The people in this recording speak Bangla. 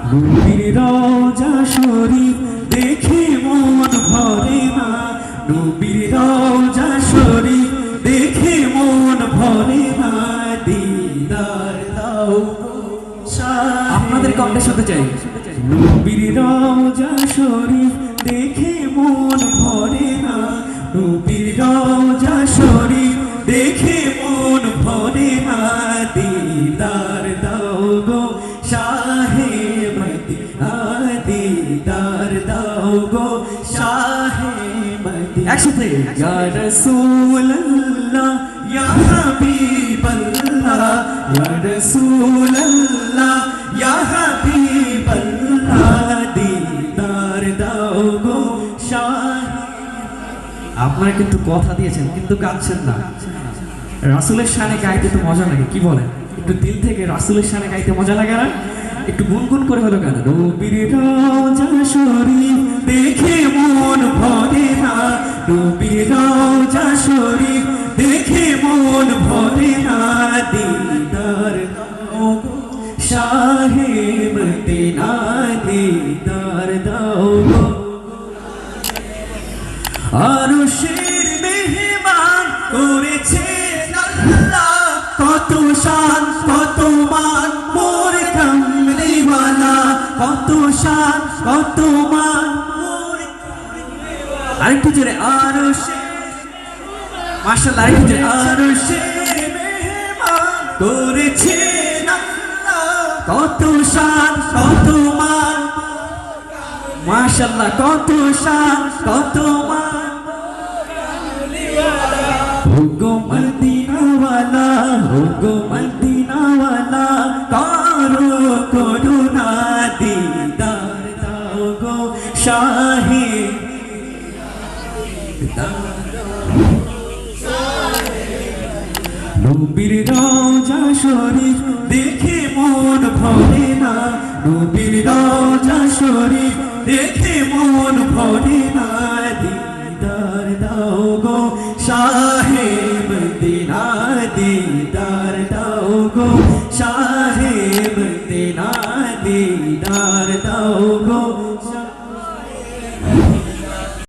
নবীর রওজা শরীফ দেখে মন ভরে না, নবীর রওজা শরীফ দেখে মন ভরে না, দিদার দাও আপনাদের কণ্ঠে শুনতে চাই। নবীর রওজা শরীফ দেখে মন ভরে না, নবীর রওজা শরীফ দেখে মন ভরে না, দিদার দাও গো শাহে মদিনা, দিদার দাও গো শাহে মদিনা। একসাথে ইয়া রাসূলুল্লাহ ইয়া হাবিবাল্লাহ, ইয়া রাসূলুল্লাহ ইয়া হাবিবাল্লাহ, দিদার দাও গো শাহে। আপনারা কিন্তু কথা দিয়েছেন কিন্তু গাচ্ছেন না। রাসূলের শানে গাইতে তো মজা লাগে, কি বলেন? একটু দিল থেকে রাসূলের শানে গাইতে মজা লাগে না? একটু গুনগুন করে হলো কেন? নবীর রওজা শরীফ দেখে মন ভরে না, নবীর রওজা শরীফ দেখে মন ভরে না, দিদার দাও গো শাহে মদিনা, দিদার দাও গো। আরশের মেহমান করেছে আল্লাহ, কত শান কত মান মোর কামলিওয়ালা, কত শান কত মান মোর কামলিওয়ালা। আরেকটু জোরে আরশের, মাশাআল্লাহ আরেকটু জোরে। আরশের মেহমান করেছে আল্লাহ, কত শান কত মান, মাশাআল্লাহ কত শান কত মান। হোগো মদিনা ওয়ালা, হোগো মদিনা ওয়ালা, কারো করুণা, দিদার দাও গো শাহে। নবীর রওজা শরীফ দেখে মন ভরে না, নবীর রওজা শরীফ দেখে মন ভরে না, দিদার দাও গো শাহে মদিনা, দিদার দাও গো